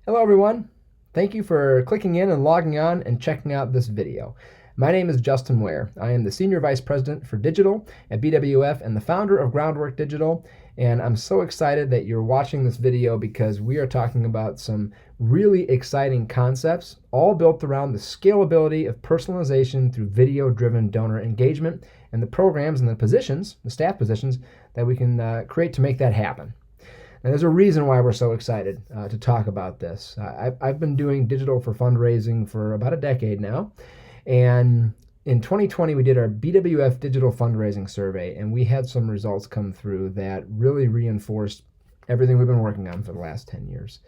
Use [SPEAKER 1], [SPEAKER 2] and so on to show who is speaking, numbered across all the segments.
[SPEAKER 1] Hello everyone. Thank you for clicking in and logging on and checking out this video. My name is Justin Ware. I am the Senior Vice President for Digital at BWF and the founder of Groundwork Digital. And I'm so excited that you're watching this video because we are talking about some really exciting concepts, all built around the scalability of personalization through video-driven donor engagement and the programs and the positions, the staff positions, that we can create to make that happen. And there's a reason why we're so excited to talk about this. I've been doing digital for fundraising for about a decade now. And in 2020, we did our BWF digital fundraising survey, and we had some results come through that really reinforced everything we've been working on for the last 10 years.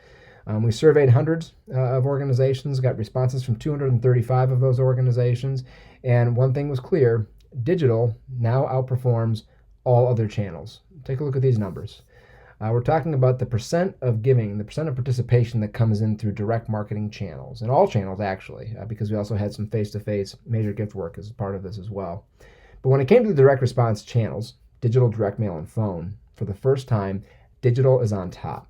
[SPEAKER 1] We surveyed hundreds of organizations, got responses from 235 of those organizations, and one thing was clear: digital now outperforms all other channels. Take a look at these numbers. We're talking about the percent of giving, the percent of participation that comes in through direct marketing channels, and all channels actually, because we also had some face-to-face major gift work as part of this as well. But when it came to the direct response channels, digital, direct mail, and phone, for the first time, digital is on top.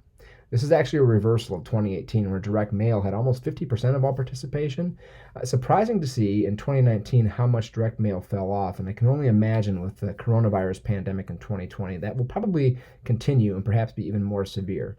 [SPEAKER 1] This is actually a reversal of 2018, where direct mail had almost 50% of all participation. Surprising to see in 2019 how much direct mail fell off, and I can only imagine with the coronavirus pandemic in 2020 that will probably continue and perhaps be even more severe.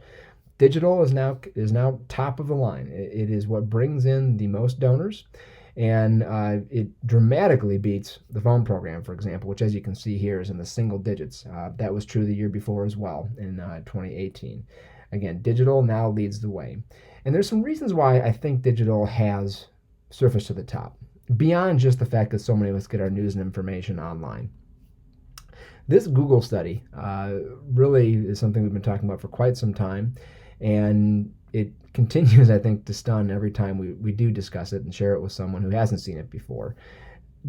[SPEAKER 1] Digital is now top of the line. It is what brings in the most donors, and it dramatically beats the phone program, for example, which, as you can see here, is in the single digits. That was true the year before as well, in 2018. Again, digital now leads the way. And there's some reasons why I think digital has surfaced to the top, beyond just the fact that so many of us get our news and information online. This Google study really is something we've been talking about for quite some time, and it continues, I think, to stun every time we do discuss it and share it with someone who hasn't seen it before.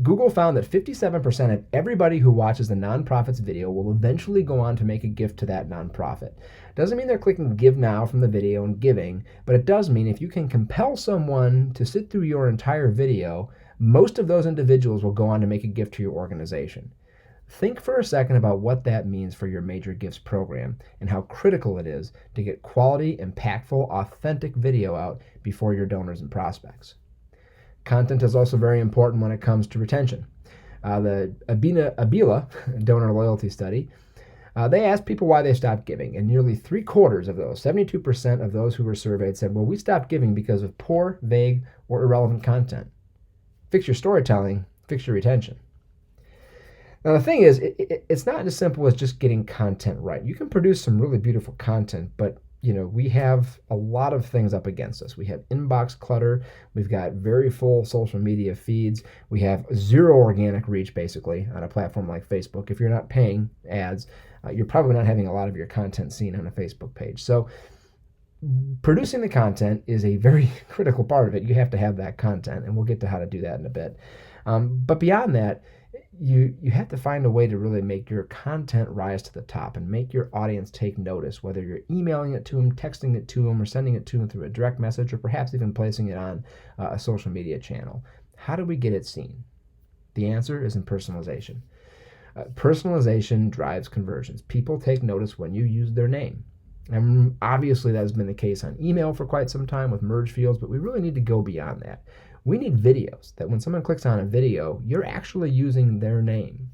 [SPEAKER 1] Google found that 57% of everybody who watches the nonprofit's video will eventually go on to make a gift to that nonprofit. Doesn't mean they're clicking give now from the video and giving, but it does mean if you can compel someone to sit through your entire video, most of those individuals will go on to make a gift to your organization. Think for a second about what that means for your major gifts program and how critical it is to get quality, impactful, authentic video out before your donors and prospects. Content is also very important when it comes to retention. The ABILA donor loyalty study, they asked people why they stopped giving, and nearly 3/4 of those, 72% of those who were surveyed, said, well, we stopped giving because of poor, vague, or irrelevant content. Fix your storytelling, fix your retention. Now, the thing is, it's not as simple as just getting content right. You can produce some really beautiful content, but we have a lot of things up against us. We have inbox clutter. We've got very full social media feeds. We have zero organic reach, basically, on a platform like Facebook. If you're not paying ads, you're probably not having a lot of your content seen on a Facebook page. So producing the content is a very critical part of it. You have to have that content, and we'll get to how to do that in a bit. But beyond that, you have to find a way to really make your content rise to the top and make your audience take notice, whether you're emailing it to them, texting it to them, or sending it to them through a direct message, or perhaps even placing it on a social media channel. How do we get it seen? The answer is in personalization. Personalization drives conversions. People take notice when you use their name. And obviously that has been the case on email for quite some time with merge fields, but we really need to go beyond that. We need videos, that when someone clicks on a video, you're actually using their name.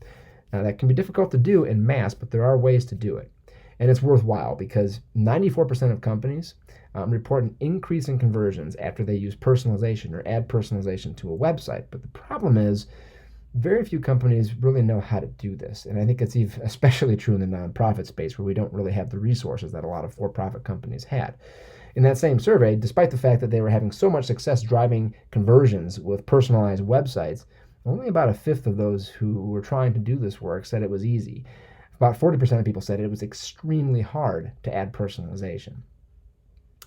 [SPEAKER 1] Now, that can be difficult to do in mass, but there are ways to do it. And it's worthwhile because 94% of companies report an increase in conversions after they use personalization or add personalization to a website. But the problem is, very few companies really know how to do this. And I think it's especially true in the nonprofit space, where we don't really have the resources that a lot of for-profit companies had. In that same survey, despite the fact that they were having so much success driving conversions with personalized websites, only about 1/5 of those who were trying to do this work said it was easy. About 40% of people said it was extremely hard to add personalization.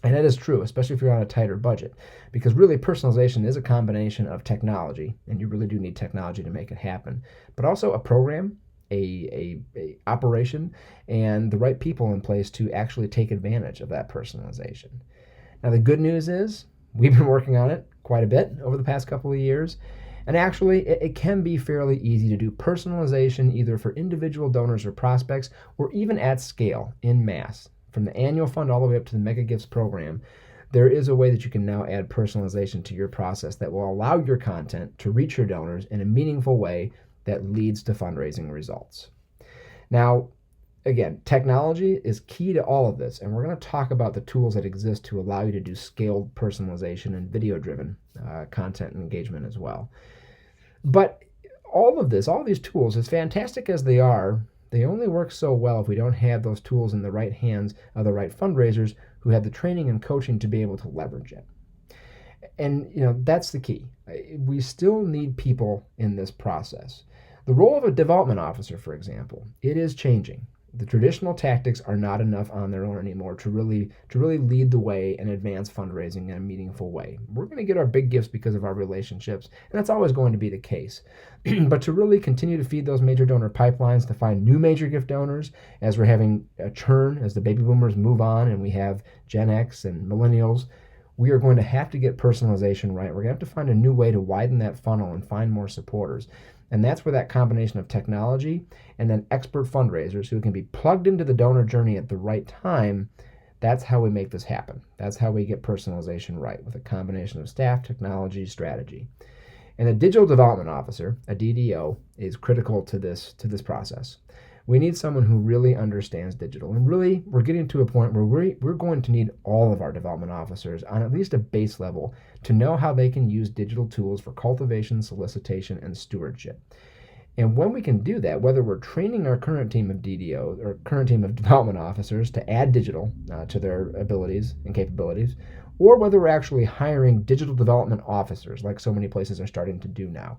[SPEAKER 1] And that is true, especially if you're on a tighter budget, because really personalization is a combination of technology, and you really do need technology to make it happen, but also a program, a operation, and the right people in place to actually take advantage of that personalization. Now, the good news is we've been working on it quite a bit over the past couple of years, and actually it can be fairly easy to do personalization either for individual donors or prospects, or even at scale in mass, from the annual fund all the way up to the mega gifts program. there is a way that you can now add personalization to your process that will allow your content to reach your donors in a meaningful way that leads to fundraising results. Now, again, technology is key to all of this, and we're going to talk about the tools that exist to allow you to do scaled personalization and video-driven content and engagement as well. But all of these tools, as fantastic as they are, they only work so well if we don't have those tools in the right hands of the right fundraisers who have the training and coaching to be able to leverage it. And that's the key. We still need people in this process. The role of a development officer, for example, it is changing. The traditional tactics are not enough on their own anymore to really lead the way and advance fundraising in a meaningful way. We're going to get our big gifts because of our relationships, and that's always going to be the case. But to really continue to feed those major donor pipelines, to find new major gift donors, as we're having a churn, as the baby boomers move on and we have Gen X and millennials, we are going to have to get personalization right. We're going to have to find a new way to widen that funnel and find more supporters. And that's where that combination of technology and then expert fundraisers who can be plugged into the donor journey at the right time, that's how we make this happen. That's how we get personalization right, with a combination of staff, technology, strategy. And a digital development officer, a DDO, is critical to this process. We need someone who really understands digital. And really, we're getting to a point where we're going to need all of our development officers on at least a base level to know how they can use digital tools for cultivation, solicitation, and stewardship. And when we can do that, whether we're training our current team of DDOs or current team of development officers to add digital to their abilities and capabilities, or whether we're actually hiring digital development officers like so many places are starting to do now,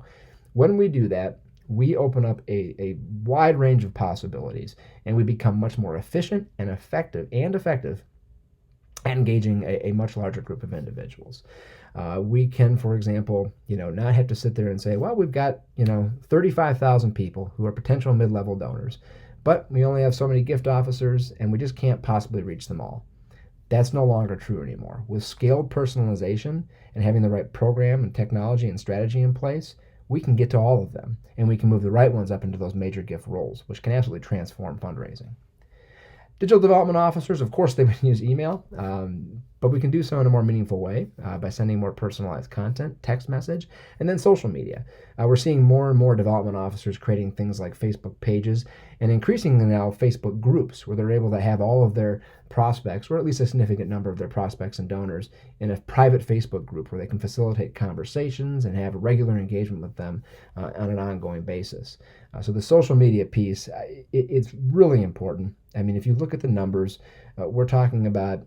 [SPEAKER 1] when we do that, we open up a wide range of possibilities, and we become much more efficient and effective at engaging a much larger group of individuals. We can, for example, not have to sit there and say, well, we've got 35,000 people who are potential mid-level donors, but we only have so many gift officers, and we just can't possibly reach them all. That's no longer true anymore. With scaled personalization and having the right program and technology and strategy in place, we can get to all of them, and we can move the right ones up into those major gift roles, which can absolutely transform fundraising. Digital development officers, of course, they would use email, but we can do so in a more meaningful way by sending more personalized content, text message, and then social media. We're seeing more and more development officers creating things like Facebook pages, and increasingly now Facebook groups, where they're able to have all of their prospects, or at least a significant number of their prospects and donors, in a private Facebook group where they can facilitate conversations and have regular engagement with them on an ongoing basis. So the social media piece, it's really important. I mean, if you look at the numbers, we're talking about,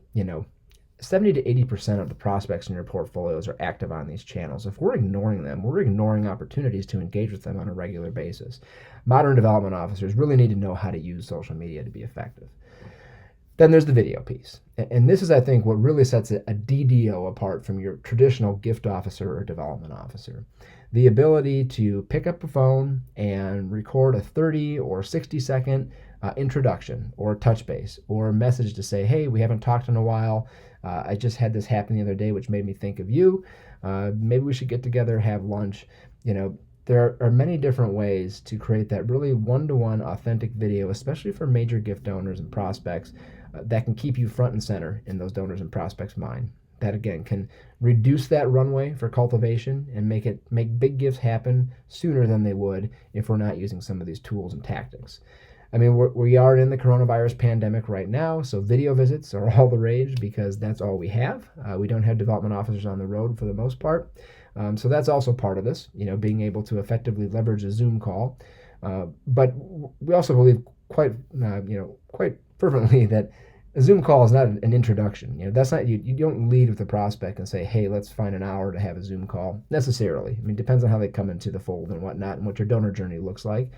[SPEAKER 1] 70 to 80% of the prospects in your portfolios are active on these channels. If we're ignoring them, we're ignoring opportunities to engage with them on a regular basis. Modern development officers really need to know how to use social media to be effective. Then there's the video piece. And this is, I think, what really sets a DDO apart from your traditional gift officer or development officer. The ability to pick up a phone and record a 30 or 60-second introduction or touch base or a message to say, hey, we haven't talked in a while. I just had this happen the other day, which made me think of you. Maybe we should get together, have lunch. There are many different ways to create that really one-to-one authentic video, especially for major gift donors and prospects, that can keep you front and center in those donors and prospects' mind. That, again, can reduce that runway for cultivation and make big gifts happen sooner than they would if we're not using some of these tools and tactics. I mean, we are in the coronavirus pandemic right now, so video visits are all the rage because that's all we have. We don't have development officers on the road for the most part. So that's also part of this, being able to effectively leverage a Zoom call. But we also believe quite fervently that a Zoom call is not an introduction. That's not you don't lead with the prospect and say, hey, let's find an hour to have a Zoom call necessarily. I mean, it depends on how they come into the fold and whatnot and what your donor journey looks like.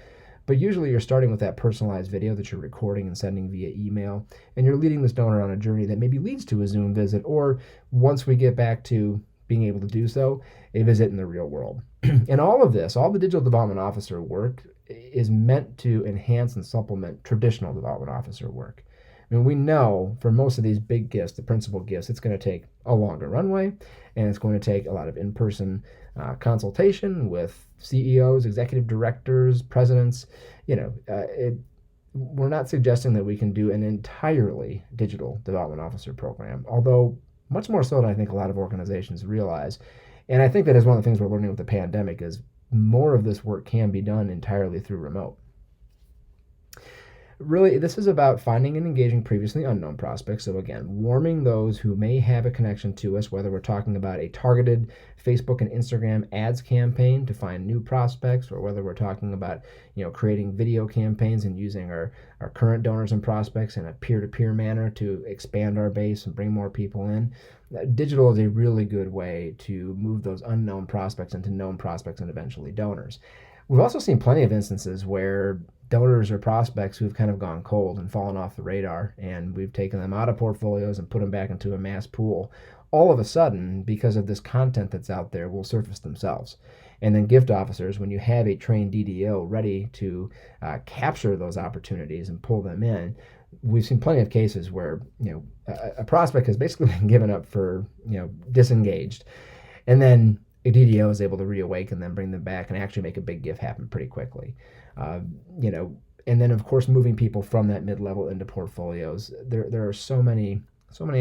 [SPEAKER 1] But usually you're starting with that personalized video that you're recording and sending via email, and you're leading this donor on a journey that maybe leads to a Zoom visit, or once we get back to being able to do so, a visit in the real world. And all of this, all the digital development officer work is meant to enhance and supplement traditional development officer work. I mean, we know for most of these big gifts, the principal gifts, it's going to take a longer runway, and it's going to take a lot of in-person consultation with CEOs, executive directors, presidents. We're not suggesting that we can do an entirely digital development officer program, although much more so than I think a lot of organizations realize. And I think that is one of the things we're learning with the pandemic is more of this work can be done entirely through remote. Really, this is about finding and engaging previously unknown prospects. So again, warming those who may have a connection to us, whether we're talking about a targeted Facebook and Instagram ads campaign to find new prospects, or whether we're talking about, creating video campaigns and using our current donors and prospects in a peer-to-peer manner to expand our base and bring more people in. Digital is a really good way to move those unknown prospects into known prospects and eventually donors. We've also seen plenty of instances where donors or prospects who've kind of gone cold and fallen off the radar, and we've taken them out of portfolios and put them back into a mass pool. All of a sudden, because of this content that's out there, will surface themselves. And then gift officers, when you have a trained DDO ready to capture those opportunities and pull them in, we've seen plenty of cases where a prospect has basically been given up for disengaged, and then a DDO is able to reawaken them, bring them back, and actually make a big gift happen pretty quickly. And then of course moving people from that mid-level into portfolios. There are so many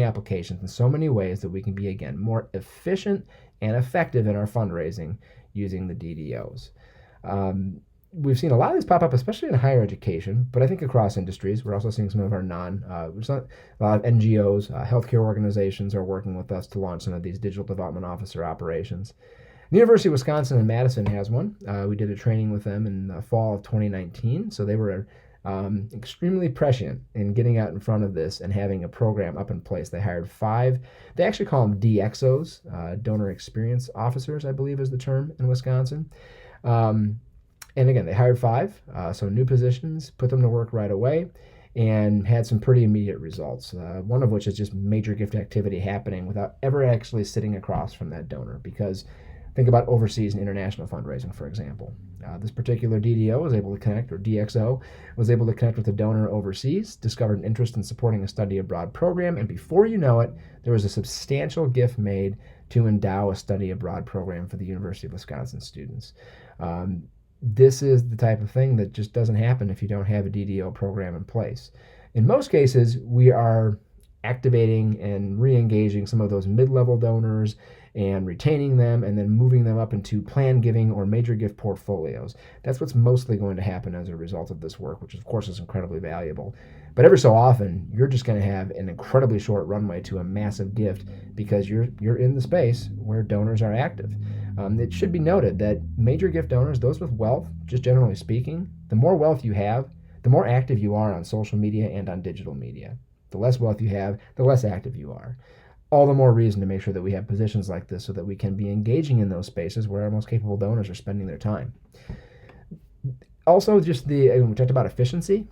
[SPEAKER 1] applications and so many ways that we can be, again, more efficient and effective in our fundraising using the DDOs. We've seen a lot of these pop up, especially in higher education, but I think across industries. We're also seeing some of our a lot of NGOs, healthcare organizations are working with us to launch some of these digital development officer operations. The University of Wisconsin in Madison has one. We did a training with them in the fall of 2019, so they were extremely prescient in getting out in front of this and having a program up in place. They hired 5, they actually call them DXOs, donor experience officers, I believe is the term in Wisconsin. And again, they hired 5, so new positions, put them to work right away, and had some pretty immediate results. One of which is just major gift activity happening without ever actually sitting across from that donor. Because think about overseas and international fundraising, for example. This particular DDO was able to connect, or DXO, was able to connect with a donor overseas, discovered an interest in supporting a study abroad program, and before you know it, there was a substantial gift made to endow a study abroad program for the University of Wisconsin students. This is the type of thing that just doesn't happen if you don't have a DDO program in place. In most cases, we are activating and re-engaging some of those mid-level donors and retaining them and then moving them up into plan giving or major gift portfolios. That's what's mostly going to happen as a result of this work, which of course is incredibly valuable. But every so often, you're just going to have an incredibly short runway to a massive gift because you're in the space where donors are active. It should be noted that major gift donors, those with wealth, just generally speaking, the more wealth you have, the more active you are on social media and on digital media. The less wealth you have, the less active you are. All the more reason to make sure that we have positions like this so that we can be engaging in those spaces where our most capable donors are spending their time. Also, we talked about efficiency.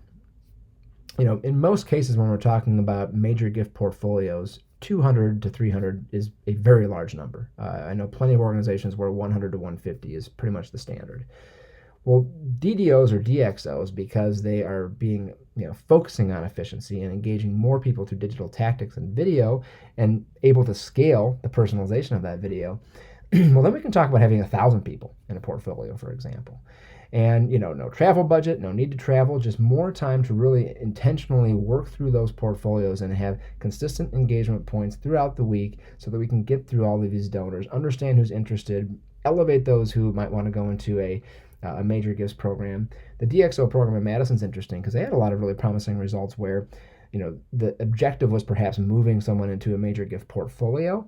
[SPEAKER 1] In most cases when we're talking about major gift portfolios, 200 to 300 is a very large number. I know plenty of organizations where 100 to 150 is pretty much the standard. Well, DDOs or DXOs, because they are focusing on efficiency and engaging more people through digital tactics and video and able to scale the personalization of that video, well, then we can talk about having 1,000 people in a portfolio, for example. And, no travel budget, no need to travel, just more time to really intentionally work through those portfolios and have consistent engagement points throughout the week so that we can get through all of these donors, understand who's interested, elevate those who might want to go into a major gifts program. The DXO program in Madison's interesting because they had a lot of really promising results where, the objective was perhaps moving someone into a major gift portfolio,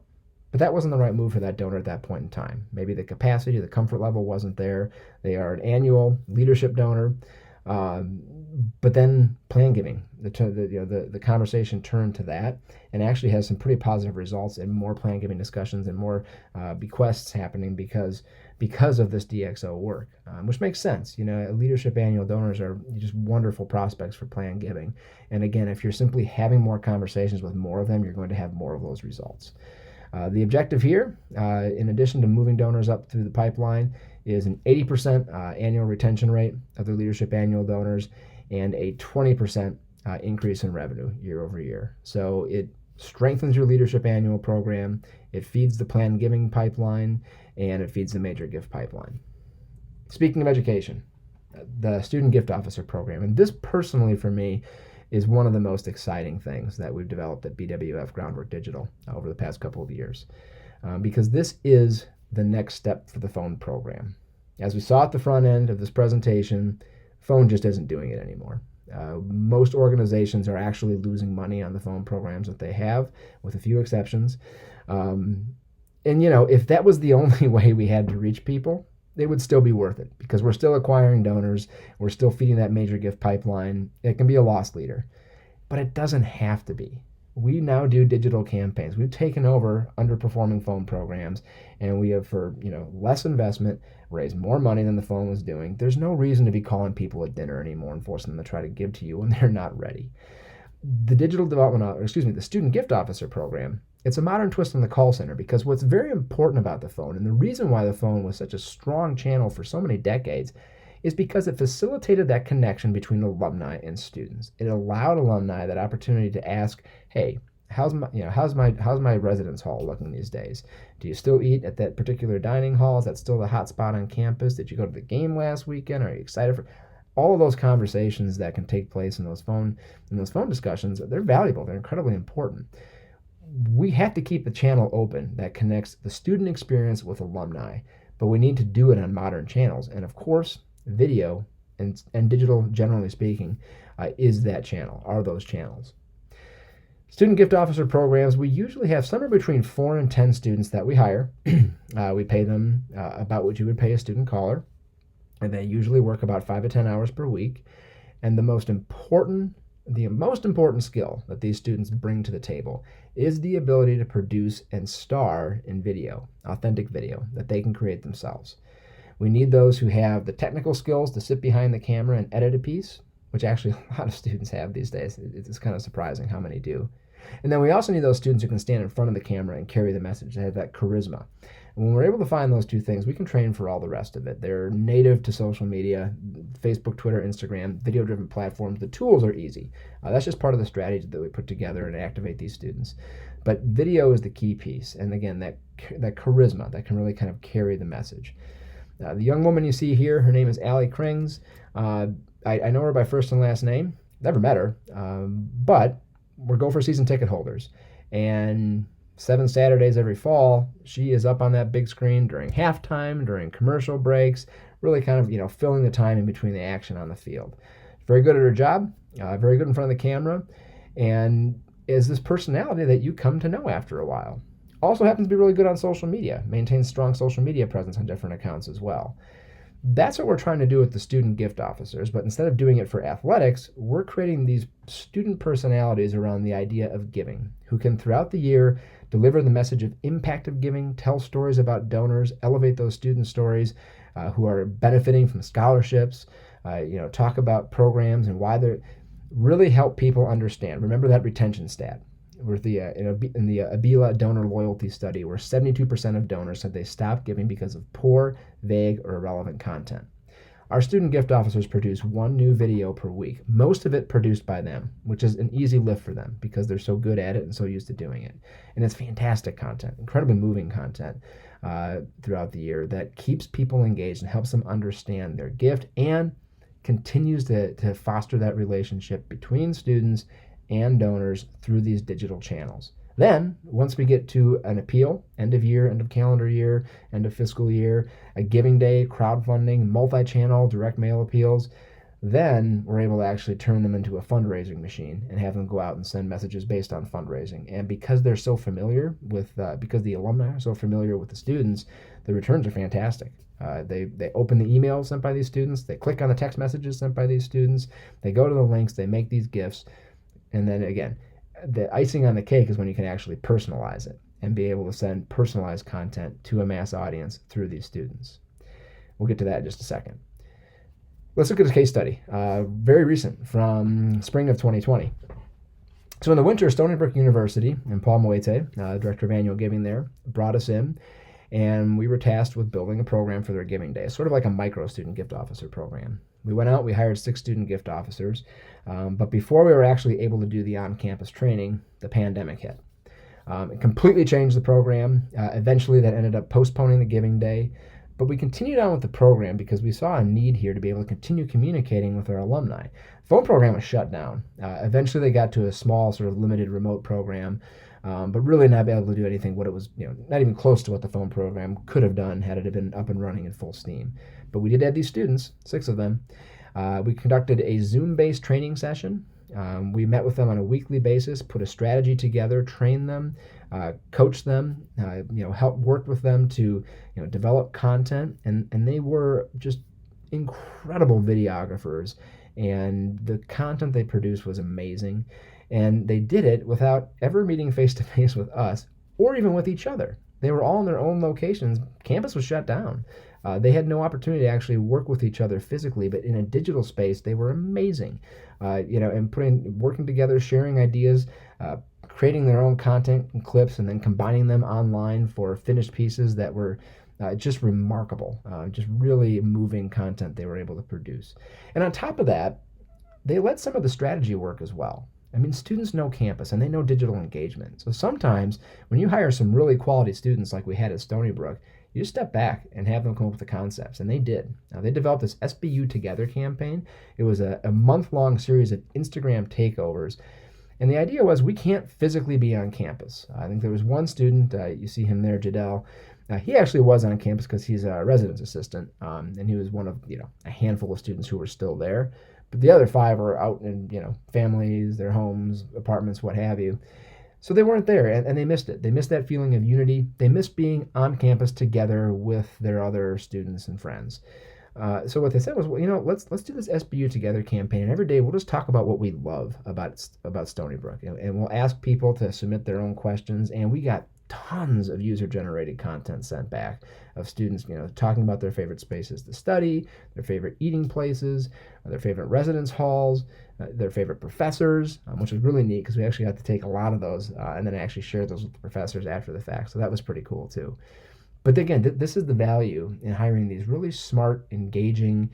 [SPEAKER 1] but that wasn't the right move for that donor at that point in time. Maybe the capacity, the comfort level wasn't there. They are an annual leadership donor, but then plan giving, the conversation turned to that and actually has some pretty positive results and more plan giving discussions and more bequests happening because of this DXO work, which makes sense. Leadership annual donors are just wonderful prospects for plan giving. And again, if you're simply having more conversations with more of them, you're going to have more of those results. The objective here, in addition to moving donors up through the pipeline, is an 80% annual retention rate of their leadership annual donors and a 20% increase in revenue year over year. So it strengthens your leadership annual program, it feeds the plan giving pipeline, and it feeds the major gift pipeline. Speaking of education, the student gift officer program, and this personally for me is one of the most exciting things that we've developed at BWF Groundwork Digital over the past couple of years, because this is the next step for the phone program. As we saw at the front end of this presentation, phone just isn't doing it anymore. Most organizations are actually losing money on the phone programs that they have, with a few exceptions. And if that was the only way we had to reach people, it would still be worth it, because we're still acquiring donors, we're still feeding that major gift pipeline. It can be a loss leader, but it doesn't have to be. We now do digital campaigns. We've taken over underperforming phone programs, and we have, for less investment, raised more money than the phone was doing. There's no reason to be calling people at dinner anymore and forcing them to try to give to you when they're not ready. The student gift officer program, it's a modern twist on the call center, because what's very important about the phone, and the reason why the phone was such a strong channel for so many decades, is because it facilitated that connection between alumni and students. It allowed alumni that opportunity to ask, hey, how's my residence hall looking these days? Do you still eat at that particular dining hall? Is that still the hot spot on campus? Did you go to the game last weekend? Are you excited for all of those conversations that can take place in those phone discussions? They're valuable. They're incredibly important. We have to keep the channel open that connects the student experience with alumni, but we need to do it on modern channels. And of course, video and digital, generally speaking, are those channels. Student gift officer programs, we usually have somewhere between 4 and 10 students that we hire. We pay them about what you would pay a student caller, and they usually work about 5 to 10 hours per week. And the most important skill that these students bring to the table is the ability to produce and star in video, authentic video that they can create themselves. We need those who have the technical skills to sit behind the camera and edit a piece, which actually a lot of students have these days. It's kind of surprising how many do. And then we also need those students who can stand in front of the camera and carry the message. They have that charisma. And when we're able to find those two things, we can train for all the rest of it. They're native to social media, Facebook, Twitter, Instagram, video-driven platforms. The tools are easy. That's just part of the strategy that we put together and activate these students. But video is the key piece. And again, that charisma that can really kind of carry the message. The young woman you see here, her name is Allie Krings. I know her by first and last name. Never met her, but we're Gopher season ticket holders. And 7 Saturdays every fall, she is up on that big screen during halftime, during commercial breaks, really kind of, filling the time in between the action on the field. Very good at her job, very good in front of the camera, and is this personality that you come to know after a while. Also happens to be really good on social media, maintains strong social media presence on different accounts as well. That's what we're trying to do with the student gift officers, but instead of doing it for athletics, we're creating these student personalities around the idea of giving, who can throughout the year deliver the message of impact of giving, tell stories about donors, elevate those student stories who are benefiting from scholarships, talk about programs and why they're really help people understand. Remember that retention stat. With in the ABILA donor loyalty study, where 72% of donors said they stopped giving because of poor, vague, or irrelevant content. Our student gift officers produce 1 new video per week, most of it produced by them, which is an easy lift for them because they're so good at it and so used to doing it. And it's fantastic content, incredibly moving content throughout the year that keeps people engaged and helps them understand their gift and continues to foster that relationship between students and donors through these digital channels. Then, once we get to an appeal, end of year, end of calendar year, end of fiscal year, a giving day, crowdfunding, multi-channel, direct mail appeals, then we're able to actually turn them into a fundraising machine and have them go out and send messages based on fundraising. And because they're so familiar with, because the alumni are so familiar with the students, the returns are fantastic. They open the emails sent by these students, they click on the text messages sent by these students, they go to the links, they make these gifts. And then again, the icing on the cake is when you can actually personalize it and be able to send personalized content to a mass audience through these students. We'll get to that in just a second. Let's look at a case study, very recent, from spring of 2020. So in the winter, Stony Brook University and Paul Moete, Director of Annual Giving there, brought us in, and we were tasked with building a program for their giving day, sort of like a micro student gift officer program. We went out, we hired 6 student gift officers, but before we were actually able to do the on-campus training, the pandemic hit. It completely changed the program. Eventually that ended up postponing the giving day, But we continued on with the program because we saw a need here to be able to continue communicating with our alumni. The phone program was shut down. Eventually they got to a small sort of limited remote program, but really not be able to do anything what it was, not even close to what the phone program could have done had it been up and running in full steam. But we did have these students, 6 of them. We conducted a Zoom-based training session. We met with them on a weekly basis, put a strategy together, trained them, coached them, helped work with them to develop content, and they were just incredible videographers, and the content they produced was amazing, and they did it without ever meeting face-to-face with us or even with each other. They were all in their own locations. Campus was shut down. They had no opportunity to actually work with each other physically, but in a digital space, they were amazing. And working together, sharing ideas, creating their own content and clips, and then combining them online for finished pieces that were just remarkable, just really moving content they were able to produce. And on top of that, they led some of the strategy work as well. I mean, students know campus and they know digital engagement. So sometimes when you hire some really quality students like we had at Stony Brook, you just step back and have them come up with the concepts, and they did. Now, they developed this SBU Together campaign. It was a month-long series of Instagram takeovers, and the idea was we can't physically be on campus. I think there was one student, you see him there, Jadel. He actually was on campus because he's a residence assistant, and he was one of a handful of students who were still there. But the other 5 are out in families, their homes, apartments, what have you. So they weren't there, and they missed it. They missed that feeling of unity. They missed being on campus together with their other students and friends. So what they said was, well, let's do this SBU Together campaign, and every day we'll just talk about what we love about Stony Brook, and we'll ask people to submit their own questions, and we got tons of user-generated content sent back of students, talking about their favorite spaces to study, their favorite eating places, their favorite residence halls, their favorite professors, which was really neat because we actually got to take a lot of those and then actually share those with the professors after the fact. So that was pretty cool too. But again, this is the value in hiring these really smart, engaging,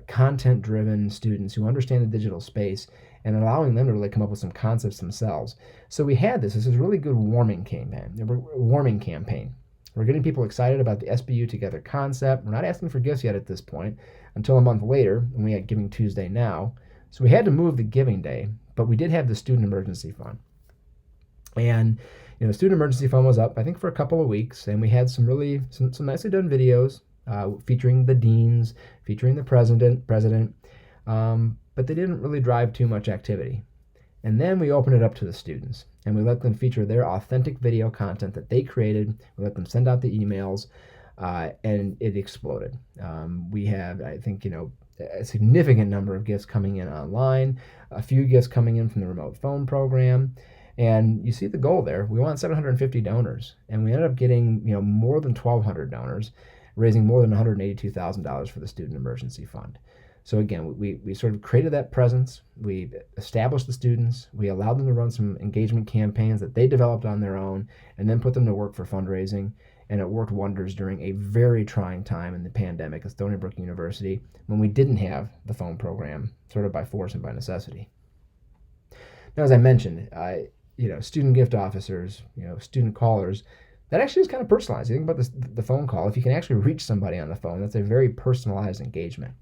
[SPEAKER 1] content-driven students who understand the digital space and allowing them to really come up with some concepts themselves. So we had this is a really good warming campaign. We're getting people excited about the SBU Together concept. We're not asking for gifts yet at this point until a month later when we had Giving Tuesday now. So we had to move the Giving Day, but we did have the Student Emergency Fund. And the Student Emergency Fund was up, I think, for a couple of weeks, and we had some nicely done videos featuring the deans, featuring the president, but they didn't really drive too much activity. And then we opened it up to the students, and we let them feature their authentic video content that they created. We let them send out the emails, and it exploded. We have, I think, a significant number of gifts coming in online, a few gifts coming in from the remote phone program. And you see the goal there. We want 750 donors, and we ended up getting more than 1,200 donors, raising more than $182,000 for the Student Emergency Fund. So again, we sort of created that presence. We established the students. We allowed them to run some engagement campaigns that they developed on their own, and then put them to work for fundraising. And it worked wonders during a very trying time in the pandemic at Stony Brook University when we didn't have the phone program, sort of by force and by necessity. Now, as I mentioned, student gift officers, student callers, that actually is kind of personalized. You think about the phone call. If you can actually reach somebody on the phone, that's a very personalized engagement.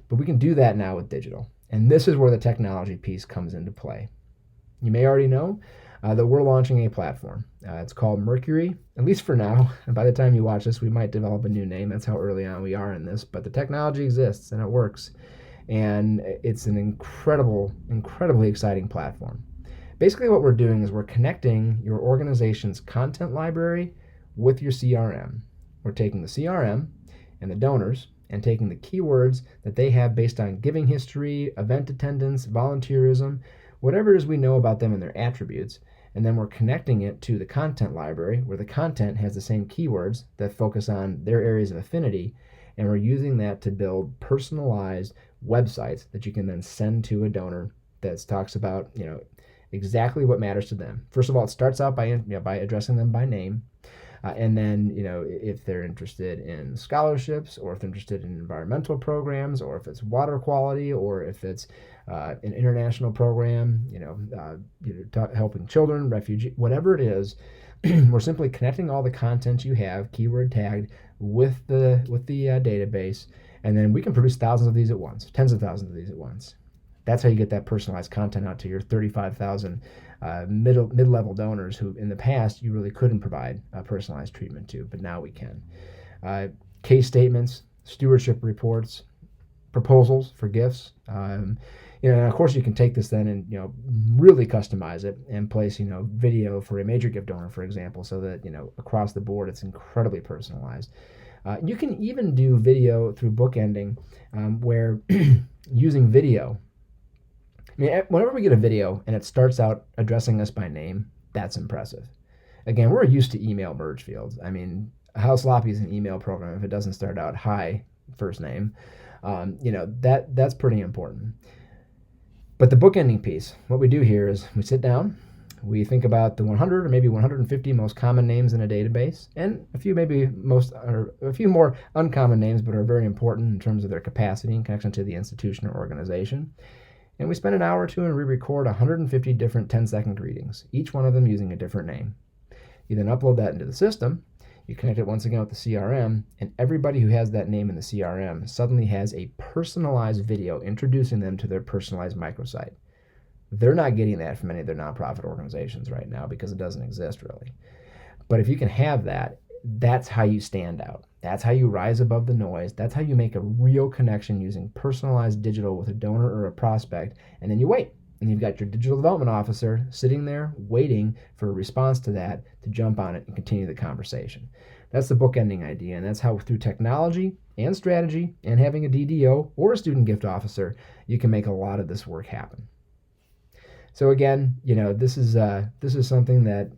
[SPEAKER 1] But we can do that now with digital. And this is where the technology piece comes into play. You may already know that we're launching a platform. It's called Mercury, at least for now. And by the time you watch this, we might develop a new name. That's how early on we are in this. But the technology exists and it works. And it's an incredibly exciting platform. Basically what we're doing is we're connecting your organization's content library with your CRM. We're taking the CRM and the donors and taking the keywords that they have based on giving history, event attendance, volunteerism, whatever it is we know about them and their attributes, and then we're connecting it to the content library where the content has the same keywords that focus on their areas of affinity, and we're using that to build personalized websites that you can then send to a donor that talks about exactly what matters to them. First of all, it starts out by addressing them by name. And then, if they're interested in scholarships, or if they're interested in environmental programs, or if it's water quality, or if it's an international program, helping children, refugees, whatever it is, we're simply connecting all the content you have, keyword tagged, with the database, and then we can produce thousands of these at once, tens of thousands of these at once. That's how you get that personalized content out to your 35,000 mid-level donors who in the past you really couldn't provide personalized treatment to, but now we can. Case statements, stewardship reports, proposals for gifts. And of course you can take this then and really customize it and place video for a major gift donor, for example, so that across the board it's incredibly personalized. You can even do video through bookending, where using video. Whenever we get a video and it starts out addressing us by name, that's impressive. Again, we're used to email merge fields. How sloppy is an email program if it doesn't start out hi, first name? That's pretty important. But the bookending piece, what we do here is we sit down, we think about the 100 or maybe 150 most common names in a database, and a few more uncommon names, but are very important in terms of their capacity and connection to the institution or organization. And we spend an hour or two and we record 150 different 10-second greetings, each one of them using a different name. You then upload that into the system, you connect it once again with the CRM, and everybody who has that name in the CRM suddenly has a personalized video introducing them to their personalized microsite. They're not getting that from any of their nonprofit organizations right now because it doesn't exist really. But if you can have that, that's how you stand out. That's how you rise above the noise. That's how you make a real connection using personalized digital with a donor or a prospect, and then you wait. And you've got your digital development officer sitting there waiting for a response to that to jump on it and continue the conversation. That's the bookending idea, and that's how through technology and strategy and having a DDO or a student gift officer, you can make a lot of this work happen. So again, this is something that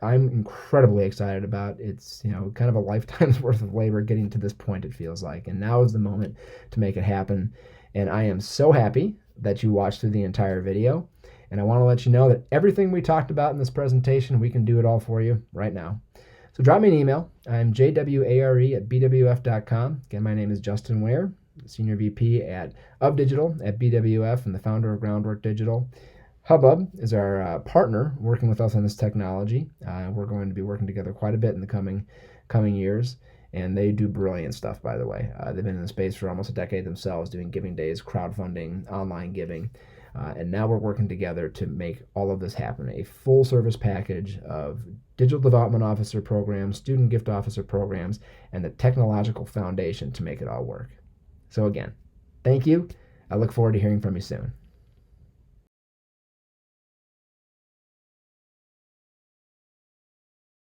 [SPEAKER 1] I'm incredibly excited about. It's kind of a lifetime's worth of labor getting to this point, it feels like, and now is the moment to make it happen. And I am so happy that you watched through the entire video, and I want to let you know that everything we talked about in this presentation, we can do it all for you right now. So drop me an email. I'm jware@bwf.com. Again, my name is Justin Ware, Senior VP of Digital at BWF and the founder of Groundwork Digital. Hubbub is our partner working with us on this technology. We're going to be working together quite a bit in the coming years, and they do brilliant stuff, by the way. They've been in the space for almost a decade themselves, doing giving days, crowdfunding, online giving, and now we're working together to make all of this happen. A full service package of digital development officer programs, student gift officer programs, and the technological foundation to make it all work. So again, thank you. I look forward to hearing from you soon.